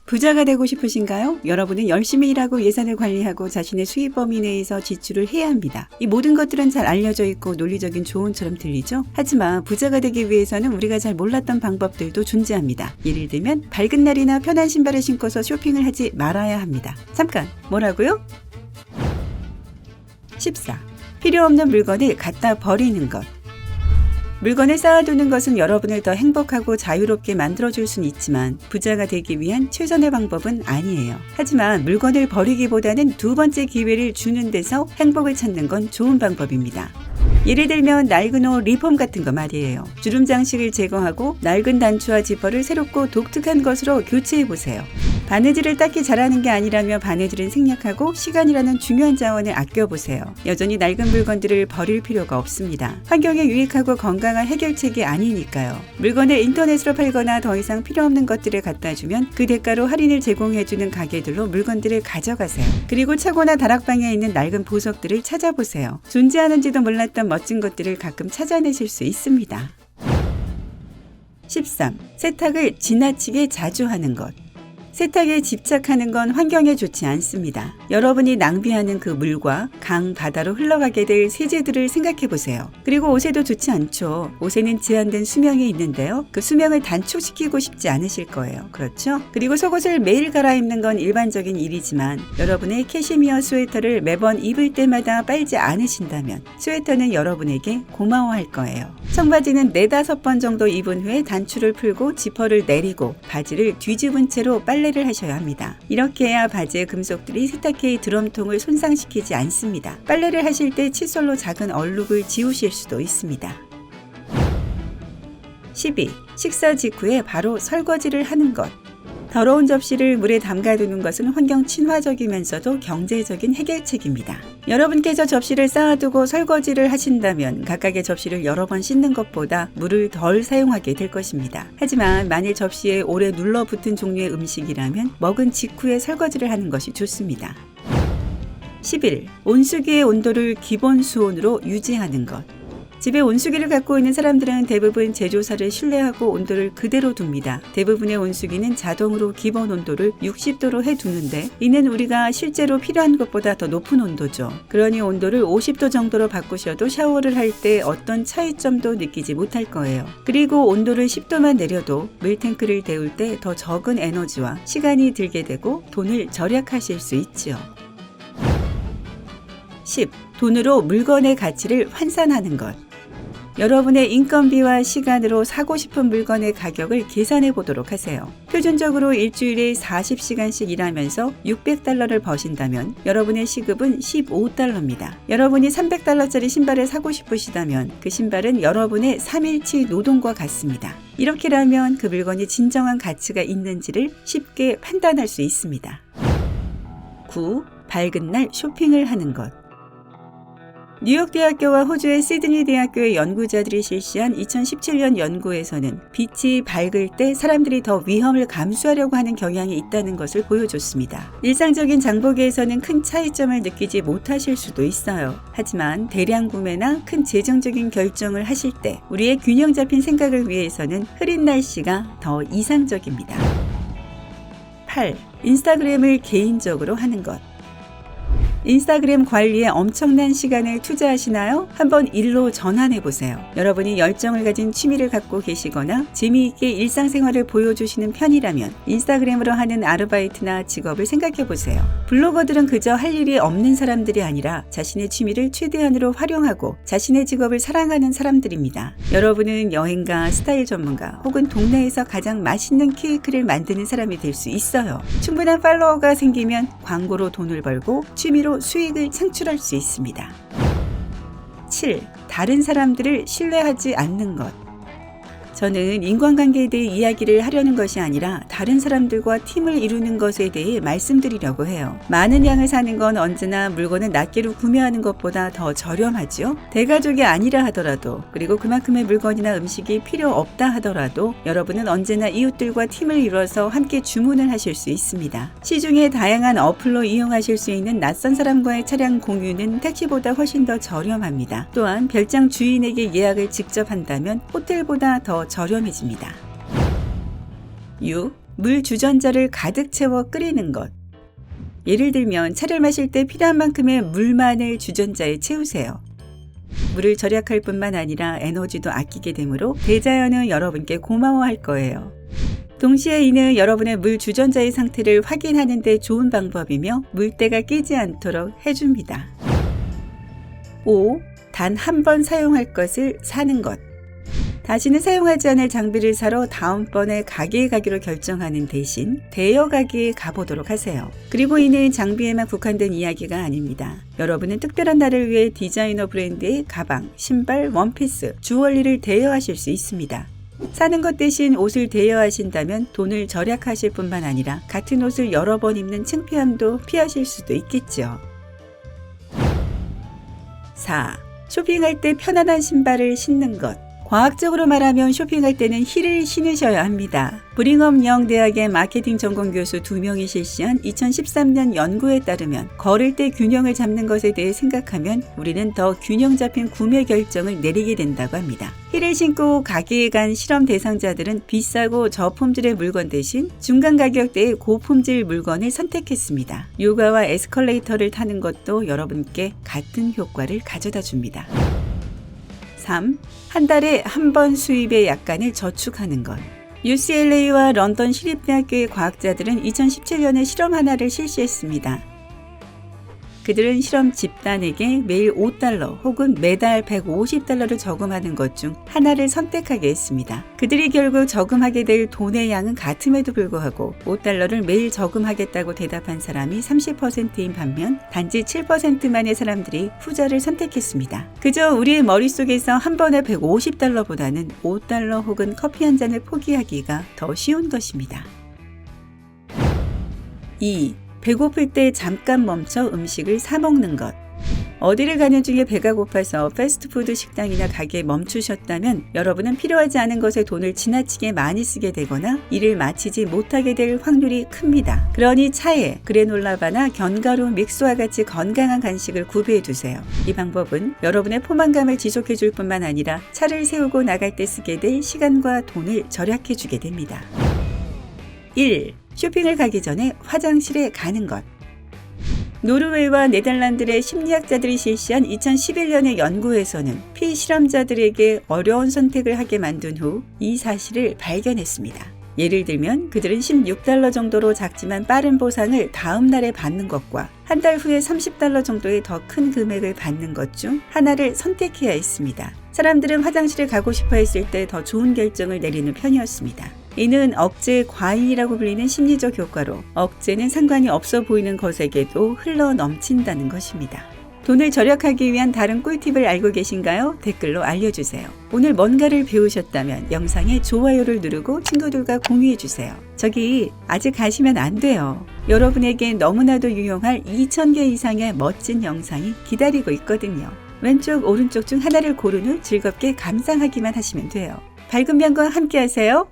부자가 되고 싶으신가요? 여러분은 열심히 일하고 예산을 관리하고 자신의 수입 범위 내에서 지출을 해야 합니다. 이 모든 것들은 잘 알려져 있고 논리적인 조언처럼 들리죠? 하지만 부자가 되기 위해서는 우리가 잘 몰랐던 방법들도 존재합니다. 예를 들면 밝은 날이나 편한 신발을 신고서 쇼핑을 하지 말아야 합니다. 잠깐, 뭐라고요? 14. 필요 없는 물건을 갖다 버리는 것. 물건을 쌓아두는 것은 여러분을 더 행복하고 자유롭게 만들어줄 수는 있지만 부자가 되기 위한 최선의 방법은 아니에요. 하지만 물건을 버리기보다는 두 번째 기회를 주는 데서 행복을 찾는 건 좋은 방법입니다. 예를 들면 낡은 옷 리폼 같은 거 말이에요. 주름 장식을 제거하고 낡은 단추와 지퍼를 새롭고 독특한 것으로 교체해보세요. 바느질을 딱히 잘하는 게 아니라며 바느질은 생략하고 시간이라는 중요한 자원을 아껴보세요. 여전히 낡은 물건들을 버릴 필요가 없습니다. 환경에 유익하고 건강한 해결책이 아니니까요. 물건을 인터넷으로 팔거나 더 이상 필요 없는 것들을 갖다 주면 그 대가로 할인을 제공해주는 가게들로 물건들을 가져가세요. 그리고 차고나 다락방에 있는 낡은 보석들을 찾아보세요. 존재하는지도 몰랐던 멋진 것들을 가끔 찾아내실 수 있습니다. 13. 세탁을 지나치게 자주 하는 것. 세탁에 집착하는 건 환경에 좋지 않습니다. 여러분이 낭비하는 그 물과 강, 바다로 흘러가게 될 세제들을 생각해 보세요. 그리고 옷에도 좋지 않죠. 옷에는 제한된 수명이 있는데요. 그 수명을 단축시키고 싶지 않으실 거예요. 그렇죠? 그리고 속옷을 매일 갈아입는 건 일반적인 일이지만 여러분의 캐시미어 스웨터를 매번 입을 때마다 빨지 않으신다면 스웨터는 여러분에게 고마워할 거예요. 청바지는 4-5번 정도 입은 후에 단추를 풀고 지퍼를 내리고 바지를 뒤집은 채로 빨래를 하셔야 합니다. 이렇게 해야 바지의 금속들이 세탁기의 드럼통을 손상시키지 않습니다. 빨래를 하실 때 칫솔로 작은 얼룩을 지우실 수도 있습니다. 12. 식사 직후에 바로 설거지를 하는 것. 더러운 접시를 물에 담가두는 것은 환경 친화적이면서도 경제적인 해결책입니다. 여러분께서 접시를 쌓아두고 설거지를 하신다면 각각의 접시를 여러 번 씻는 것보다 물을 덜 사용하게 될 것입니다. 하지만 만일 접시에 오래 눌러붙은 종류의 음식이라면 먹은 직후에 설거지를 하는 것이 좋습니다. 11. 온수기의 온도를 기본 수온으로 유지하는 것. 집에 온수기를 갖고 있는 사람들은 대부분 제조사를 신뢰하고 온도를 그대로 둡니다. 대부분의 온수기는 자동으로 기본 온도를 60도로 해두는데 이는 우리가 실제로 필요한 것보다 더 높은 온도죠. 그러니 온도를 50도 정도로 바꾸셔도 샤워를 할 때 어떤 차이점도 느끼지 못할 거예요. 그리고 온도를 10도만 내려도 물탱크를 데울 때 더 적은 에너지와 시간이 들게 되고 돈을 절약하실 수 있지요. 10. 돈으로 물건의 가치를 환산하는 것. 여러분의 인건비와 시간으로 사고 싶은 물건의 가격을 계산해 보도록 하세요. 표준적으로 일주일에 40시간씩 일하면서 $600를 버신다면 여러분의 시급은 $15입니다. 여러분이 $300짜리 신발을 사고 싶으시다면 그 신발은 여러분의 3일치 노동과 같습니다. 이렇게라면 그 물건이 진정한 가치가 있는지를 쉽게 판단할 수 있습니다. 9. 밝은 날 쇼핑을 하는 것. 뉴욕 대학교와 호주의 시드니 대학교의 연구자들이 실시한 2017년 연구에서는 빛이 밝을 때 사람들이 더 위험을 감수하려고 하는 경향이 있다는 것을 보여줬습니다. 일상적인 장보기에서는 큰 차이점을 느끼지 못하실 수도 있어요. 하지만 대량 구매나 큰 재정적인 결정을 하실 때 우리의 균형 잡힌 생각을 위해서는 흐린 날씨가 더 이상적입니다. 8. 인스타그램을 개인적으로 하는 것. 인스타그램 관리에 엄청난 시간을 투자하시나요? 한번 일로 전환해보세요. 여러분이 열정을 가진 취미를 갖고 계시거나 재미있게 일상생활을 보여주시는 편이라면 인스타그램으로 하는 아르바이트나 직업을 생각해보세요. 블로거들은 그저 할 일이 없는 사람들이 아니라 자신의 취미를 최대한으로 활용하고 자신의 직업을 사랑하는 사람들입니다. 여러분은 여행가, 스타일 전문가 혹은 동네에서 가장 맛있는 케이크를 만드는 사람이 될 수 있어요. 충분한 팔로워가 생기면 광고로 돈을 벌고 취미로 수익을 창출할 수 있습니다. 7. 다른 사람들을 신뢰하지 않는 것. 저는 인간관계에 대해 이야기를 하려는 것이 아니라 다른 사람들과 팀을 이루는 것에 대해 말씀드리려고 해요. 많은 양을 사는 건 언제나 물건을 낱개로 구매하는 것보다 더 저렴하죠. 대가족이 아니라 하더라도 그리고 그만큼의 물건이나 음식이 필요 없다 하더라도 여러분은 언제나 이웃들과 팀을 이뤄서 함께 주문을 하실 수 있습니다. 시중에 다양한 어플로 이용하실 수 있는 낯선 사람과의 차량 공유는 택시보다 훨씬 더 저렴합니다. 또한 별장 주인에게 예약을 직접 한다면 호텔보다 더 저렴해집니다. 6. 물 주전자를 가득 채워 끓이는 것. 예를 들면 차를 마실 때 필요한 만큼의 물만을 주전자에 채우세요. 물을 절약할 뿐만 아니라 에너지도 아끼게 되므로 대자연은 여러분께 고마워할 거예요. 동시에 이는 여러분의 물 주전자의 상태를 확인하는 데 좋은 방법이며 물때가 끼지 않도록 해줍니다. 5. 단 한 번 사용할 것을 사는 것. 다시는 사용하지 않을 장비를 사러 다음번에 가게에 가기로 결정하는 대신 대여 가게에 가보도록 하세요. 그리고 이는 장비에만 국한된 이야기가 아닙니다. 여러분은 특별한 날을 위해 디자이너 브랜드의 가방, 신발, 원피스, 주얼리를 대여하실 수 있습니다. 사는 것 대신 옷을 대여하신다면 돈을 절약하실 뿐만 아니라 같은 옷을 여러 번 입는 창피함도 피하실 수도 있겠죠. 4. 쇼핑할 때 편안한 신발을 신는 것. 과학적으로 말하면 쇼핑할 때는 힐을 신으셔야 합니다. 브링엄 영 대학의 마케팅 전공 교수 2명이 실시한 2013년 연구에 따르면 걸을 때 균형을 잡는 것에 대해 생각하면 우리는 더 균형 잡힌 구매 결정을 내리게 된다고 합니다. 힐을 신고 가게에 간 실험 대상자들은 비싸고 저품질의 물건 대신 중간 가격대의 고품질 물건을 선택했습니다. 요가와 에스컬레이터를 타는 것도 여러분께 같은 효과를 가져다 줍니다. 3. 한 달에 한 번 수입의 약간을 저축하는 것. UCLA와 런던 시립대학교의 과학자들은 2017년에 실험 하나를 실시했습니다. 그들은 실험 집단에게 매일 $5 혹은 매달 $150를 저금하는 것 중 하나를 선택하게 했습니다. 그들이 결국 저금하게 될 돈의 양은 같음에도 불구하고 $5를 매일 저금하겠다고 대답한 사람이 30%인 반면 단지 7%만의 사람들이 후자를 선택했습니다. 그저 우리의 머릿속에서 한 번에 $150보다는 $5 혹은 커피 한 잔을 포기하기가 더 쉬운 것입니다. 2. 배고플 때 잠깐 멈춰 음식을 사 먹는 것. 어디를 가는 중에 배가 고파서 패스트푸드 식당이나 가게에 멈추셨다면 여러분은 필요하지 않은 것에 돈을 지나치게 많이 쓰게 되거나 일을 마치지 못하게 될 확률이 큽니다. 그러니 차에 그래놀라바나 견과류 믹스와 같이 건강한 간식을 구비해 두세요. 이 방법은 여러분의 포만감을 지속해 줄 뿐만 아니라 차를 세우고 나갈 때 쓰게 될 시간과 돈을 절약해 주게 됩니다. 1. 쇼핑을 가기 전에 화장실에 가는 것. 노르웨이와 네덜란드의 심리학자들이 실시한 2011년의 연구에서는 피실험자들에게 어려운 선택을 하게 만든 후 이 사실을 발견했습니다. 예를 들면 그들은 $16 정도로 작지만 빠른 보상을 다음 날에 받는 것과 한 달 후에 $30 정도의 더 큰 금액을 받는 것 중 하나를 선택해야 했습니다. 사람들은 화장실에 가고 싶어 했을 때 더 좋은 결정을 내리는 편이었습니다. 이는 억제 과잉이라고 불리는 심리적 효과로 억제는 상관이 없어 보이는 것에게도 흘러 넘친다는 것입니다. 돈을 절약하기 위한 다른 꿀팁을 알고 계신가요? 댓글로 알려주세요. 오늘 뭔가를 배우셨다면 영상에 좋아요를 누르고 친구들과 공유해주세요. 저기 아직 가시면 안 돼요. 여러분에게 너무나도 유용할 2000개 이상의 멋진 영상이 기다리고 있거든요. 왼쪽 오른쪽 중 하나를 고른 후 즐겁게 감상하기만 하시면 돼요. 밝은 변과 함께 하세요.